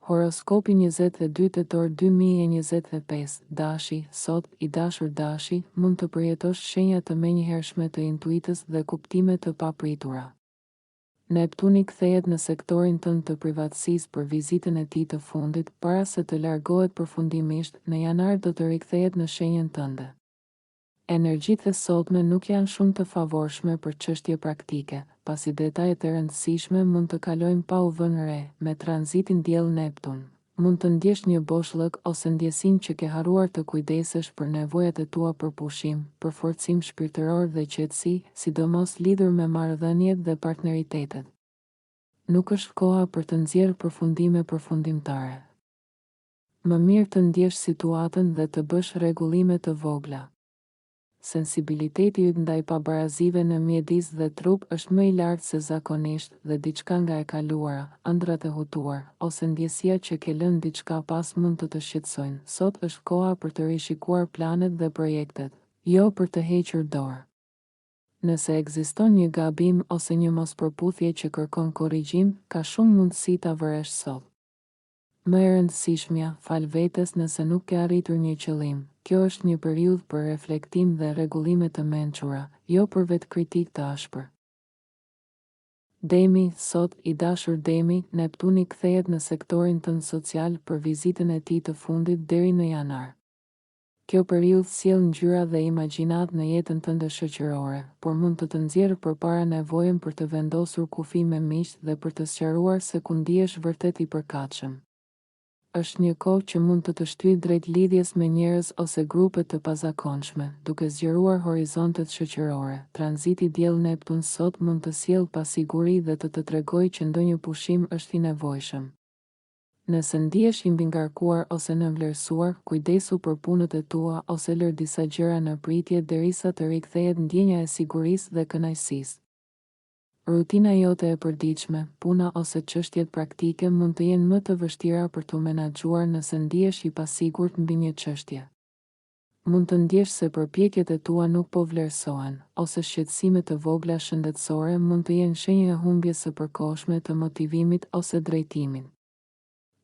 Horoskopi 22 tetor 2025, Dashi, sot, i dashur Dashi, mund të përjetosh shenja të menjëhershme të intuitës dhe kuptime të papritura. Neptuni kthehet në sektorin tënd të privatësisë për vizitën e tij të fundit, para se të largohet përfundimisht, në janar do të rikthehet në shenjën tënde. Energjitë e sotme nuk janë shumë të favorshme për çështje praktike, pasi detajet e rëndësishme mund të kalojnë pa u vënë re. Me tranzitin diell-Neptun, mund të ndjesh një boshllëk ose ndjesinë që ke harruar të kujdesesh për nevojat e tua për pushim, për forcim shpirtëror dhe qetësi, sidomos lidhur me marrëdhëniet dhe partneritetet. Nuk është koha për të nxjerrë përfundime përfundimtare. Më mirë të ndjesh situatën dhe të bësh rregullime të vogla. Sensibiliteti yt ndaj pabarazive në mjedis dhe trup është më i lartë se zakonisht dhe diçka nga e kaluara, ëndrat e hutuar, ose ndjesia që ke lënë diçka pas mund të shqetësojnë. Sot është koha për të rishikuar planet dhe projektet, jo për të hequr dorë. Nëse ekziston një gabim ose një mospërputhje që kërkon korrigjim, ka shumë mundësi ta vëresh sot. Më e rëndësishmja, fal vetes nëse nuk ke arritur një qëllim. Kjo është një periudhë për reflektim dhe rregullime të mençura, jo për vetkritik të ashpër. Demi, sot, i dashur Demi, Neptuni kthehet në sektorin tënd social për vizitën e tij të fundit deri në janar. Kjo periudhë sjell ngjyra dhe imagjinat në jetën tënde shoqërore, por mund të nxjerrë përpara nevojën për të vendosur kufi me miq dhe për të sqaruar se ku ndihesh vërtet i përkatshëm. Është një kohë që mund të shtyjë drejt lidhjes me njerëz ose grupe të pazakonshme, duke zgjeruar horizontet shoqërore. Tranziti diell-Neptun sot mund të sjellë pasiguri dhe të tregojë që ndonjë pushim është i nevojshëm. Nëse ndihesh i mbingarkuar ose në vlerësuar, kujdesu për punët e tua ose lër disa gjëra në pritje derisa të rikthehet ndjenja e sigurisë dhe kënaqësisë. Rutina jote e përditshme, puna ose çështjet praktike mund të jenë më të vështira për t'u menaxhuar nëse ndihesh i pasigurt mbi një çështje. Mund të ndjesh se përpjekjet e tua nuk po vlerësohen, ose shqetësime të vogla shëndetësore mund të jenë shenjë e humbjes së përkohshme të motivimit ose drejtimit.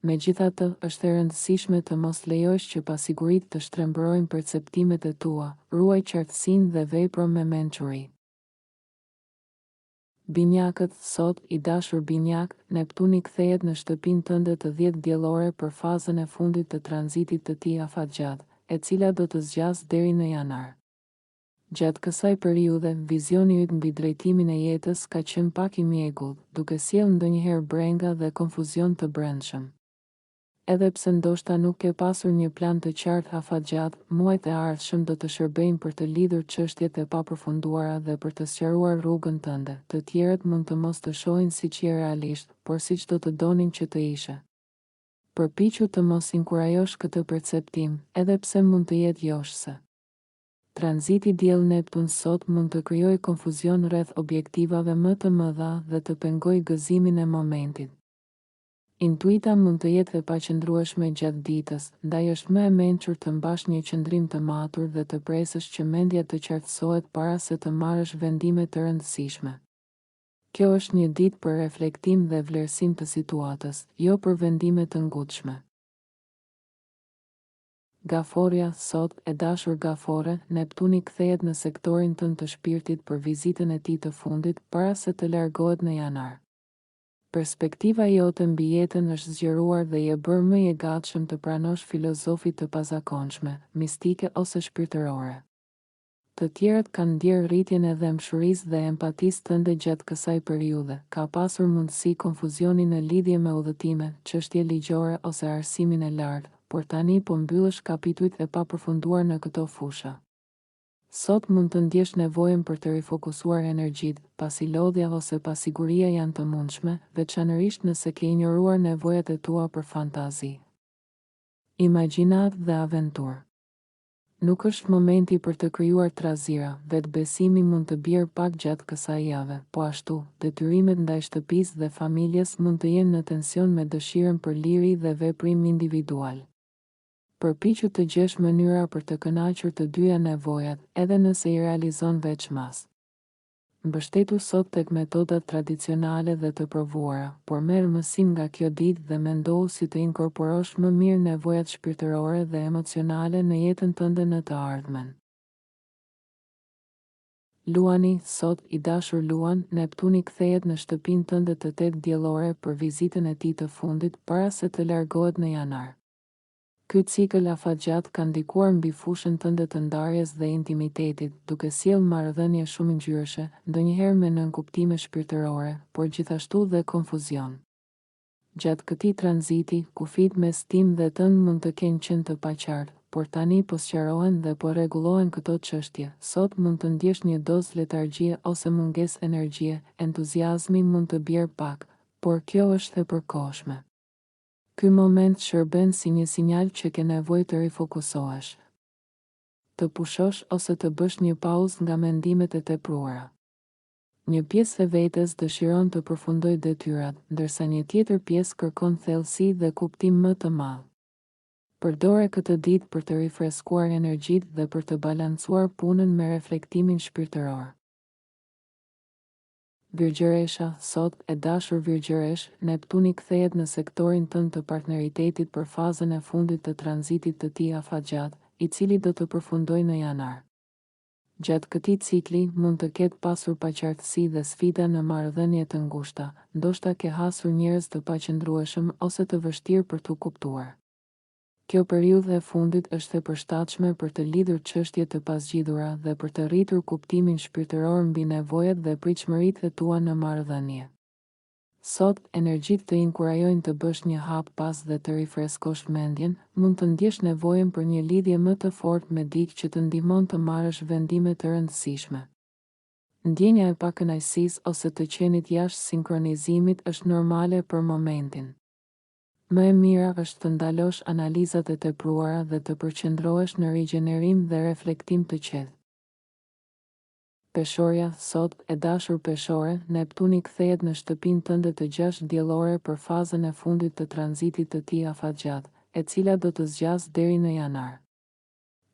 Megjithatë, është e rëndësishme të mos lejosh që pasiguritë të shtrembërojnë perceptimet e tua, ruaj qartësinë dhe vepro me mençuri. Binjakët, sot, i dashur Binjak, Neptuni kthehet në shtëpinë tënde të 10 diellore për fazën e fundit të tranzitit të tij afatgjat, e cila do të zgjasë deri në janar. Gjatë kësaj periudhe, vizioni yt mbi drejtimin e jetës ka qenë pak i mjegullt, duke sjellë ndonjëherë brenga dhe konfuzion të brendshëm. Edhe pse ndoshta nuk ke pasur një plan të qartë afatgjat, muajt e ardhshëm do të shërbejnë për të lidhur çështjet e papërfunduara dhe për të sqaruar rrugën tënde. Të tjerët mund të mos të shohin siç je realisht, por siç do të donin që të ishe. Përpiqu të mos inkurajosh këtë perceptim, edhe pse mund të jetë joshse. Tranziti diell-Neptun sot mund të krijojë konfuzion rreth objektivave më të mëdha dhe të pengojë gëzimin e momentit. Intuita mund të jetë e paqëndrueshme gjatë ditës, ndaj është më e mençur të mbash një qëndrim të matur dhe të presësh që mendja të qartësohet para se të marrësh vendime të rëndësishme. Kjo është një ditë për reflektim dhe vlerësim të situatës, jo për vendime të ngutshme. Gaforia, sot, e dashur Gafore, Neptuni kthehet në sektorin tënd të shpirtit për vizitën e tij të fundit para se të largohet në janar. Perspektiva jote mbi jetën është zgjeruar dhe je bërë më i gatshëm të pranosh filozofi të pazakonshme, mistike ose shpirtërore. Të tjerët kanë ndjerë rritjen e dëmshurisë dhe empatisë tënde gjatë kësaj periudhe. Ka pasur mundësi konfuzioni në lidhje me udhëtime, çështje ligjore ose arsimin e lartë, por tani po mbyllësh kapitujt e papërfunduar në këto fusha. Sot mund të ndjesh nevojën për të rifokusuar energjitë, pasi lodhja ose pasiguria janë të mundshme, veçanërisht nëse ke injoruar nevojat e tua për fantazi, imagjinat dhe aventurë. Nuk është momenti për të krijuar trazira, vetbesimi mund të bjerë pak gjatë kësaj jave, po ashtu, detyrimet ndaj shtëpisë dhe familjes mund të jenë në tension me dëshirën për liri dhe veprim individual. Përpiqu të gjesh mënyra për të kënaqur të dyja nevojat, edhe nëse i realizon veç mas. Mbështetu sot tek metodat tradicionale dhe të provuara, por merr mësim nga kjo ditë dhe mendohu si të inkorporosh më mirë nevojat shpirtërore dhe emocionale në jetën tënde në të ardhmen. Luani, sot i dashur Luan, Neptuni kthehet në shtëpinë tënde të 8 diellore për vizitën e tij të fundit para se të largohet në janar. Ky cikël afatgjat ka ndikuar mbi fushën tënde të ndarjes dhe intimitetit, duke sjellë marrëdhënie shumë ngjyrëshe, ndonjëherë me nënkuptime shpirtërore, por gjithashtu dhe konfuzion. Gjatë këtij tranziti, kufit mes tim dhe tënd mund të kenë qenë të paqartë, por tani po sqarohen dhe po rregullohen këto çështje. Sot mund të ndjesh një dozë letargjie ose mungesë energjie, entuziazmi mund të bjerë pak, por kjo është e përkohshme. Ky moment shërben si një sinjal që ke nevojë të rifokusohesh, të pushosh ose të bësh një pauzë nga mendimet e tepruara. Një pjesë e vetes dëshiron të përfundojë detyrat, ndërsa një tjetër pjesë kërkon thellësi dhe kuptim më të madh. Përdore këtë ditë për të rifreskuar energjitë dhe për të balancuar punën me reflektimin shpirtëror. Virgjëresha, sot, e dashur Virgjëresh, Neptuni kthehet në sektorin tënd të partneritetit për fazën e fundit të tranzitit të tij afatgjat, i cili do të përfundojë në janar. Gjatë këtij cikli mund të ketë pasur paqartësi dhe sfida në marrëdhënie të ngushta, ndoshta ke hasur njerëz të paqëndrueshëm ose të vështirë për t'u kuptuar. Kjo periudhë e fundit është e përshtatshme për të lidhur çështje të pasgjidhura dhe për të rritur kuptimin shpirtëror mbi nevojat dhe pritshmëritë e tua në marrëdhënie. Sot, energjitë të inkurajojnë të bësh një hap pas dhe të rifreskosh mendjen, mund të ndjesh nevojën për një lidhje më të fortë me dikë që të ndihmon të marrësh vendime të rëndësishme. Ndjenja e pakënaqësisë ose të qenit jashtë sinkronizimit është normale për momentin. Më e mira është të ndalosh analizat e tepruara dhe të përqendrohesh në rigjenerim dhe reflektim të qetë. Peshorja, sot, e dashur Peshore, Neptuni kthehet në shtëpinë tënde të 6 diellore për fazën e fundit të tranzitit të tij afatgjat, e cila do të zgjasë deri në janar.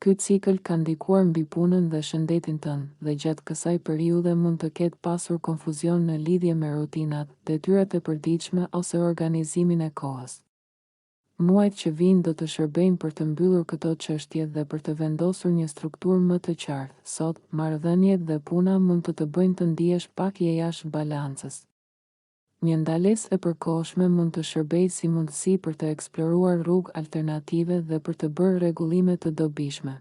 Ky cikël ka ndikuar mbi punën dhe shëndetin tënd, dhe gjatë kësaj periudhe mund të ketë pasur konfuzion në lidhje me rutinat, detyrat e përditshme ose organizimin e kohës. Muajt që vijnë do të shërbejnë për të mbyllur këto çështje dhe për të vendosur një strukturë më të qartë. Sot, marrëdhëniet dhe puna mund të bëjnë të ndihesh pak je jashtë balancës. Një ndalesë e përkohshme mund të shërbejë si mundësi për të eksploruar rrugë alternative dhe për të bërë rregullime të dobishme.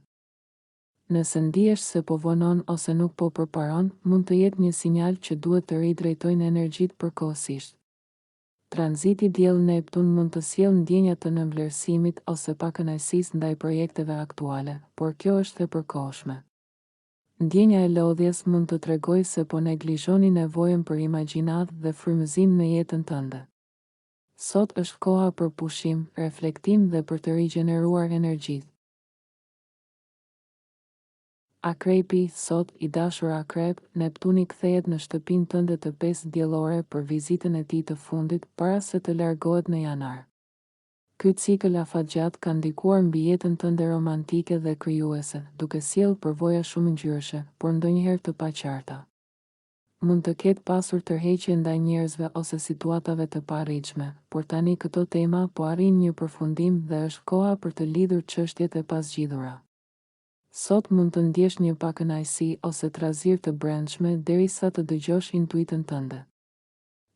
Nëse ndihesh se po vonon ose nuk po përparon, mund të jetë një sinjal që duhet të ridrejtojnë energjitë përkohësisht. Tranziti diell-Neptun mund të sjellë ndjenja të nënvlerësimit ose pakënaqësisë ndaj projekteve aktuale, por kjo është e përkohshme. Ndjenja e lodhjes mund të tregojë se po neglizhoni nevojën për imagjinatë dhe frymëzim në jetën tënde. Sot është koha për pushim, reflektim dhe për të rigjeneruar energjitë. Akrepi, sot, i dashur Akrep, Neptuni kthehet në shtëpinë tënde të 5 diellore për vizitën e tij të fundit para se të largohet në janar. Ky cikël afatgjat ka ndikuar mbi jetën tënde romantike dhe krijuese, duke sjellë përvoja shumë ngjyrëshe, por ndonjëherë të paqarta. Mund të ketë pasur tërheqje ndaj njerëzve ose situatave të parritshme, por tani këto tema po arrin një përfundim dhe është koha për të lidhur çështjet e pasgjidhura. Sot mund të ndjesh një pakënaqësi ose trazirë të brendshme derisa të dëgjosh intuitën tënde.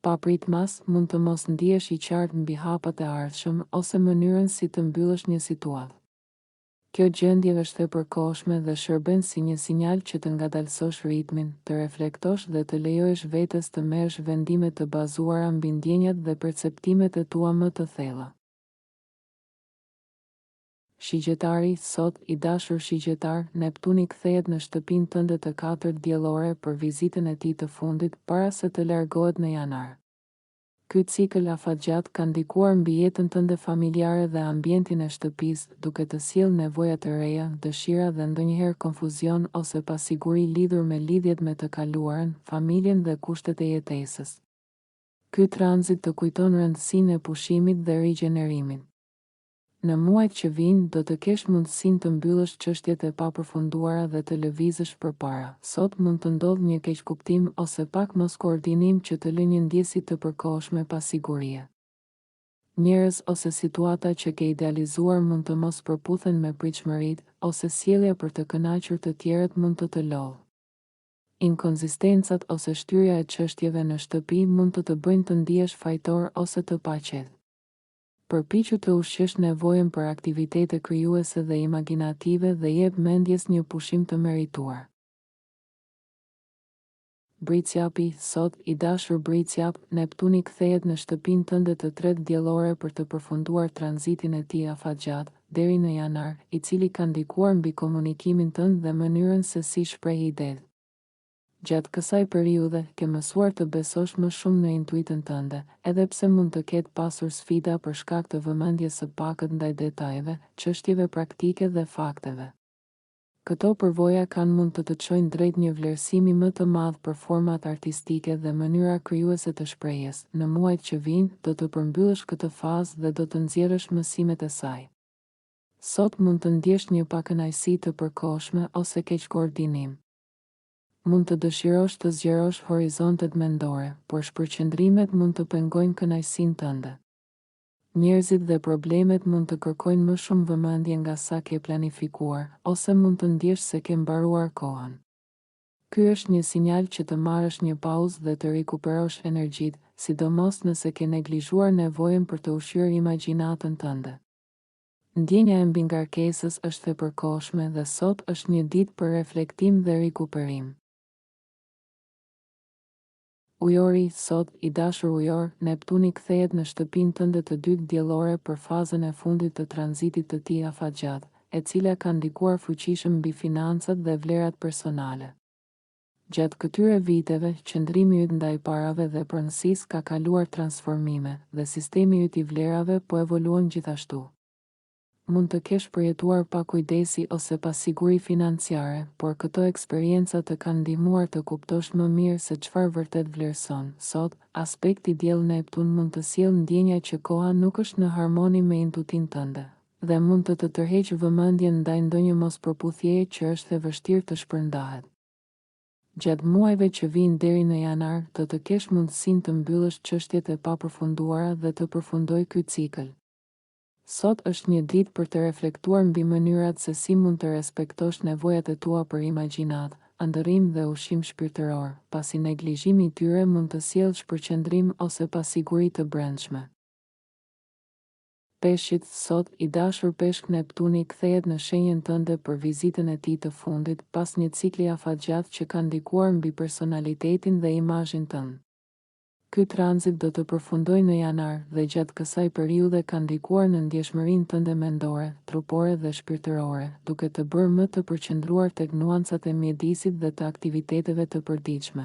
Pa pritmas, mund të mos ndihesh i qartë mbi hapat e ardhshëm ose mënyrën si të mbyllësh një situatë. Kjo gjendje është e përkohshme dhe shërben si një sinjal që të ngadalësosh ritmin, të reflektosh dhe të lejohesh vetes të merresh vendime të bazuara mbi ndjenjat dhe perceptimet e tua më të thella. Shigjetari, sot, i dashur shigjetar, Neptuni kthehet në shtëpinë tënde të 4 diellore për vizitën e tij të fundit para se të largohet në janar. Ky cikël afatgjat ka ndikuar mbi jetën tënde familjare dhe ambientin e shtëpisë, duke të sjellë nevoja të reja, dëshira dhe ndonjëherë konfuzion ose pasiguri lidhur me lidhjet me të kaluarën, familjen dhe kushtet e jetesës. Ky tranzit të kujton rëndësinë e pushimit dhe rigjenerimit. Në muajt që vinë do të kesh mundësinë të mbyllësh çështjet e papërfunduara dhe të lëvizësh përpara. Sot mund të ndodhë një keqkuptim ose pak mos koordinim që të lënë një ndjesi të përkohshme pa sigurie. Njerëz ose situata që ke idealizuar mund të mos përputhen me pritshmëritë, ose sjellja për të kënaqur të tjerët mund të lodhë. Inkonzistencat ose shtyrja e çështjeve në shtëpi mund të bëjnë të ndihesh fajtor ose të paqet. Përpiqu të ushqesh nevojën për aktivitete krijuese dhe imaginative dhe jep mendjes një pushim të merituar. Bricjapi, sot, i dashur Bricjap, Neptuni kthehet në shtëpinë tënde të 3 diellore për të përfunduar tranzitin e tij afatgjat, deri në janar, i cili ka ndikuar mbi komunikimin tënd dhe mënyrën se si shpreh idetë. Gjatë kësaj periudhe, ke mësuar të besosh më shumë në intuitën tënde, edhe pse mund të ketë pasur sfida për shkak të vëmendjes së pakët ndaj detajeve, çështjeve praktike dhe fakteve. Këto përvoja kanë mund të çojnë drejt një vlerësimi më të madh për format artistike dhe mënyra krijuese të shprehjes. Në muajt që vijnë, do të përmbyllësh këtë fazë dhe do të nxjerrësh mësimet e saj. Sot mund të ndjesh një pakënaqësi të përkohshme ose keq koordinim. Mund të dëshirosh të zgjerosh horizontet mendore, por shpërqendrimet mund të pengojnë kënaqësinë tënde. Njerëzit dhe problemet mund të kërkojnë më shumë vëmendje nga sa ke planifikuar, ose mund të ndjesh se ke mbaruar kohën. Ky është një sinjal që të marrësh një pauzë dhe të rikuperosh energjitë, sidomos nëse ke neglizhuar nevojën për të ushqyer imagjinatën tënde. Ndjenja e mbingarkesës është e përkohshme dhe sot është një ditë për reflektim dhe rikuperim. Ujori, sot, i dashur ujor, Neptuni kthehet në shtëpinë tënde të 2 diellore për fazën e fundit të tranzitit të tij afatgjat, e cila ka ndikuar fuqishëm mbi financat dhe vlerat personale. Gjatë këtyre viteve, qëndrimi yt ndaj parave dhe pronësisë ka kaluar transformime, dhe sistemi yt i vlerave po evoluon gjithashtu. Mund të kesh përjetuar pa kujdesi ose pa siguri financiare, por këto eksperienca të kanë ndihmuar të kuptosh më mirë se çfarë vërtet vlerëson. Sot, aspekti diell Neptun mund të sjellë ndjenja që koha nuk është në harmoni me intuitin tënde, dhe mund të tërheqë vëmendjen ndaj ndonjë mospërputhjeje që është e vështirë të shpërndahet. Gjatë muajve që vijnë deri në janar, të kesh mundësinë të mbyllësh çështjet e papërfunduara dhe të përfundoj ky cikël. Sot është një ditë për të reflektuar mbi mënyrat se si mund të respektosh nevojat e tua për imagjinat, ëndërrim dhe ushqim shpirtëror, pasi neglizhimi i tyre mund të sjellë shpërqendrim ose pasiguri të brendshme. Peshqit, sot, i dashur peshk Neptuni kthehet në shenjën tënde për vizitën e tij të fundit, pas një cikli afatgjat që ka ndikuar mbi personalitetin dhe imazhin tënd. Ky tranzit do të përfundojë në janar dhe gjatë kësaj periudhe ka ndikuar në ndjeshmërinë tënde mendore, trupore dhe shpirtërore, duke të bërë më të përqendruar tek nuancat e mjedisit dhe të aktiviteteve të përditshme.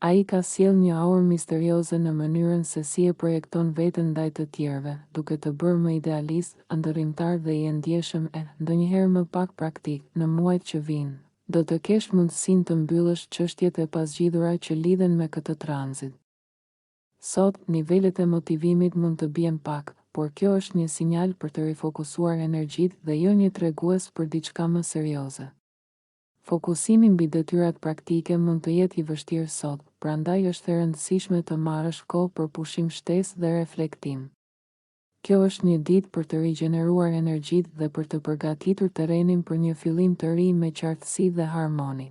Ai ka sjellë një aurë misterioze në mënyrën se si e projekton veten ndaj të tjerëve, duke të bërë më idealist, ëndërrimtar dhe i ndjeshëm ndonjëherë më pak praktik. Në muajt që vijnë, do të kesh mundësinë të mbyllësh çështjet e pasgjidhura që lidhen me këtë tranzit. Sot, nivelet e motivimit mund të bien pak, por kjo është një sinjal për të rifokusuar energjitë dhe jo një tregues për diçka më serioze. Fokusimi mbi detyrat praktike mund të jetë i vështirë sot, prandaj është e rëndësishme të marrësh kohë për pushim shtesë dhe reflektim. Kjo është një ditë për të rigjeneruar energjitë dhe për të përgatitur terrenin për një fillim të ri me qartësi dhe harmoni.